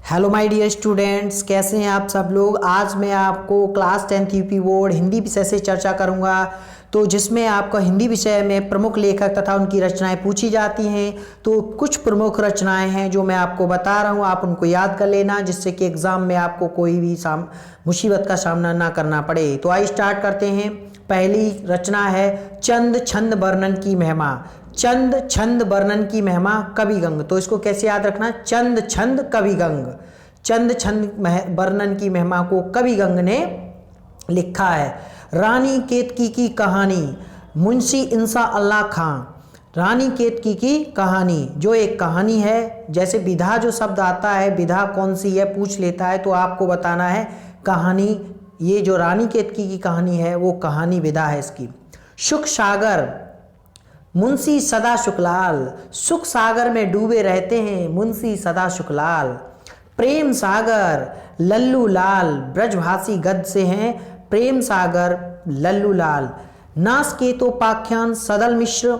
Hello my dear students, कैसे हैं आप सब लोग। आज मैं आपको class 10th UP board Hindi विषय से चर्चा करूंगा, तो जिसमें आपका हिंदी विषय में प्रमुख लेखक तथा उनकी रचनाएं पूछी जाती हैं। तो कुछ प्रमुख रचनाएं हैं जो मैं आपको बता रहा हूं, आप उनको याद कर लेना, जिससे कि एग्ज़ाम में आपको कोई भी मुसीबत का सामना ना करना पड़े। तो आइए स्टार्ट करते हैं। पहली रचना है चंद छंद वर्णन की महिमा। चंद छंद वर्णन की महिमा कवि गंग। तो इसको कैसे याद रखना, चंद छंद कवि गंग। चंद छंद वर्णन की महिमा को कवि गंग ने लिखा है। रानी केतकी की कहानी, मुंशी इंसा अल्लाह खां। रानी केतकी की कहानी जो एक कहानी है, जैसे विधा जो शब्द आता है, विधा कौन सी है पूछ लेता है, तो आपको बताना है कहानी। ये जो रानी केतकी की कहानी है वो कहानी विधा है इसकी। सुख सागर, मुंशी सदा सुखलाल। सुख सागर में डूबे रहते हैं मुंशी सदा सुखलाल। प्रेम सागर, लल्लू लाल। ब्रजभाषी गद्य से हैं प्रेम सागर, लल्लू लाल। नासकेतोपाख्यान, सदल मिश्र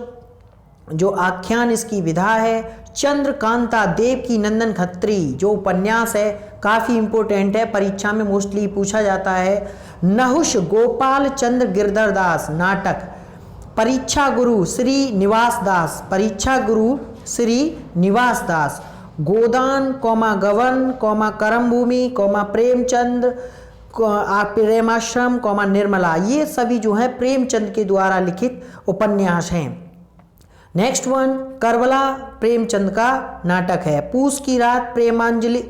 जो आख्यान इसकी विधा है। चंद्रकांता देव की नंदन खत्री जो उपन्यास है, काफ़ी इंपॉर्टेंट है, परीक्षा में मोस्टली पूछा जाता है। नहुष गोपाल चंद्र गिरधर दास नाटक। परीक्षा गुरु श्री निवास दास, परीक्षा गुरु श्री निवास दास। गोदान कौमा गवन कौमा करम भूमि कौमा प्रेमचंद प्रेमाश्रम कौमा निर्मला, ये सभी जो है प्रेमचंद के द्वारा लिखित उपन्यास हैं। नेक्स्ट वन करबला प्रेमचंद का नाटक है। पूस की रात प्रेमांजलि,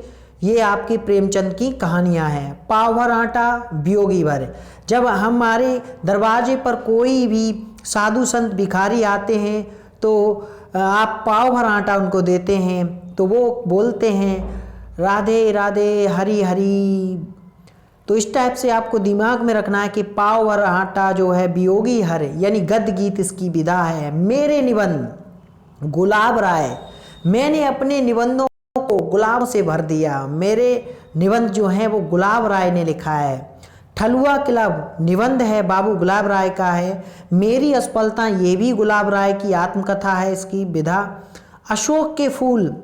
ये आपकी प्रेमचंद की कहानियां हैं। पाव भर आटा वियोगी भर, जब हमारे दरवाजे पर कोई भी साधु संत भिखारी आते हैं तो आप पाव भर आटा उनको देते हैं, तो वो बोलते हैं राधे राधे हरी हरी। तो इस टाइप से आपको दिमाग में रखना है कि पाव भर आटा जो है वियोगी हर, यानी गद्य गीत इसकी विधा है। मेरे निबंध गुलाब राय, मैंने अपने निबंधों को गुलाब से भर दिया। मेरे निबंध जो है वो गुलाब राय ने लिखा है। ठलुआ क्लब निबंध है, बाबू गुलाब राय का है। मेरी असफलता, ये भी गुलाब राय की आत्मकथा है इसकी विधा। अशोक के फूल,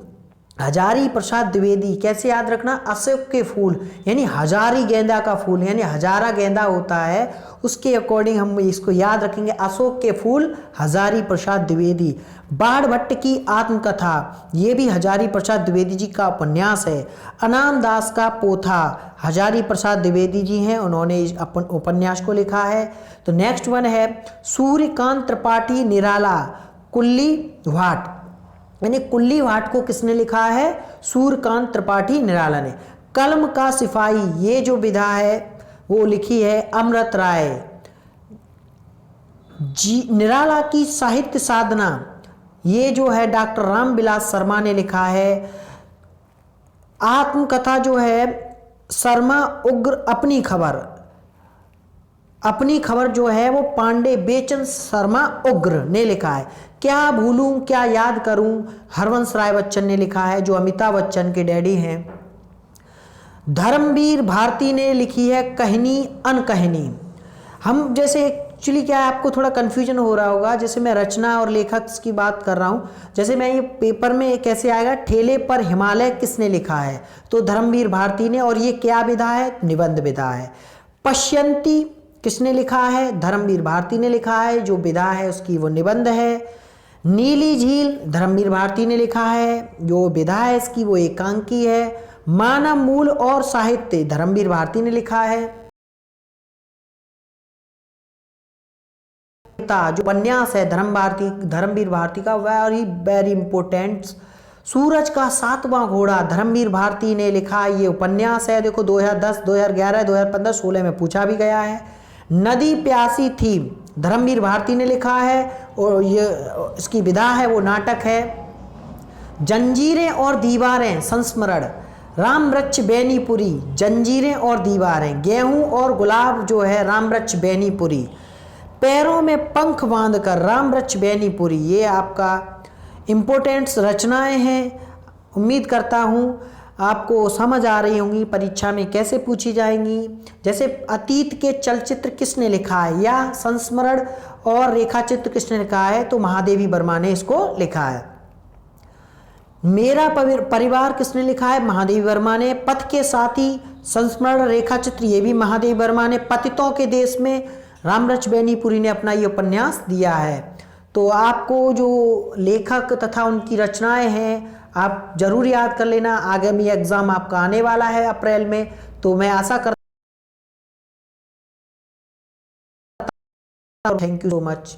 हजारी प्रसाद द्विवेदी। कैसे याद रखना, अशोक के फूल यानी हजारी गेंदा का फूल, यानी हजारा गेंदा होता है, उसके अकॉर्डिंग हम इसको याद रखेंगे। अशोक के फूल हजारी प्रसाद द्विवेदी। बाण भट्ट की आत्मकथा, ये भी हजारी प्रसाद द्विवेदी जी का उपन्यास है। अनाम दास का पोथा, हजारी प्रसाद द्विवेदी जी हैं, उन्होंने इस उपन्यास को लिखा है। तो नेक्स्ट वन है सूर्यकांत त्रिपाठी निराला कुल्ली भाट, यानी कुल्ली भाट को किसने लिखा है, सूर्यकांत त्रिपाठी निराला ने। कलम का सिपाही, ये जो विधा है वो लिखी है अमृत राय जी। निराला की साहित्य साधना, ये जो है डॉक्टर रामविलास शर्मा ने लिखा है। आत्मकथा जो है शर्मा उग्र अपनी खबर, अपनी खबर जो है वो पांडे बेचन शर्मा उग्र ने लिखा है। क्या भूलूं क्या याद करूं, हरवंश राय बच्चन ने लिखा है, जो अमिताभ बच्चन के डैडी हैं। धर्मवीर भारती ने लिखी है कहनी अनकहनी। हम जैसे एक्चुअली क्या है, आपको थोड़ा कन्फ्यूजन हो रहा होगा, जैसे मैं रचना और लेखक की बात कर रहा हूँ, जैसे मैं ये पेपर में कैसे आएगा, ठेले पर हिमालय किसने लिखा है, तो धर्मवीर भारती ने, और ये क्या विधा है, निबंध विधा है। पश्यंती किसने लिखा है, धर्मवीर भारती ने लिखा है, जो विधा है उसकी वो निबंध है। नीली झील धर्मवीर भारती ने लिखा है, जो विधा है इसकी वो एकांकी है। मानव मूल और साहित्य धर्मवीर भारती ने लिखा है। जो उपन्यास है धर्मवीर भारती का, वेरी इंपॉर्टेंट। सूरज का सातवां घोड़ा धर्मवीर भारती ने लिखा, ये उपन्यास है। देखो 2010, 2011, 2015, 2016 में पूछा भी गया है। नदी प्यासी थी धर्मवीर भारती ने लिखा है, और ये इसकी विधा है वो नाटक है। जंजीरें और दीवारें संस्मरण रामवृक्ष बेनीपुरी, जंजीरें और दीवारें। गेहूं और गुलाब जो है रामवृक्ष बेनीपुरी। पैरों में पंख बांधकर रामवृक्ष बेनीपुरी, ये आपका इम्पोर्टेंट्स रचनाएं हैं। उम्मीद करता हूँ आपको समझ आ रही होंगी परीक्षा में कैसे पूछी जाएंगी। जैसे अतीत के चलचित्र किसने लिखा है, या संस्मरण और रेखाचित्र किसने लिखा है, तो महादेवी वर्मा ने इसको लिखा है। मेरा परिवार किसने लिखा है? महादेवी वर्मा ने। पथ के साथी संस्मरण रेखा चित्र, ये भी महादेवी वर्मा ने। पतितों के देश में रामरच बेनीपुरी ने अपना ये उपन्यास दिया है। तो आपको जो लेखक तथा उनकी रचनाएं हैं आप जरूर याद कर लेना, आगामी एग्जाम आपका आने वाला है अप्रैल में। तो मैं आशा करता हूं। Thank you so much.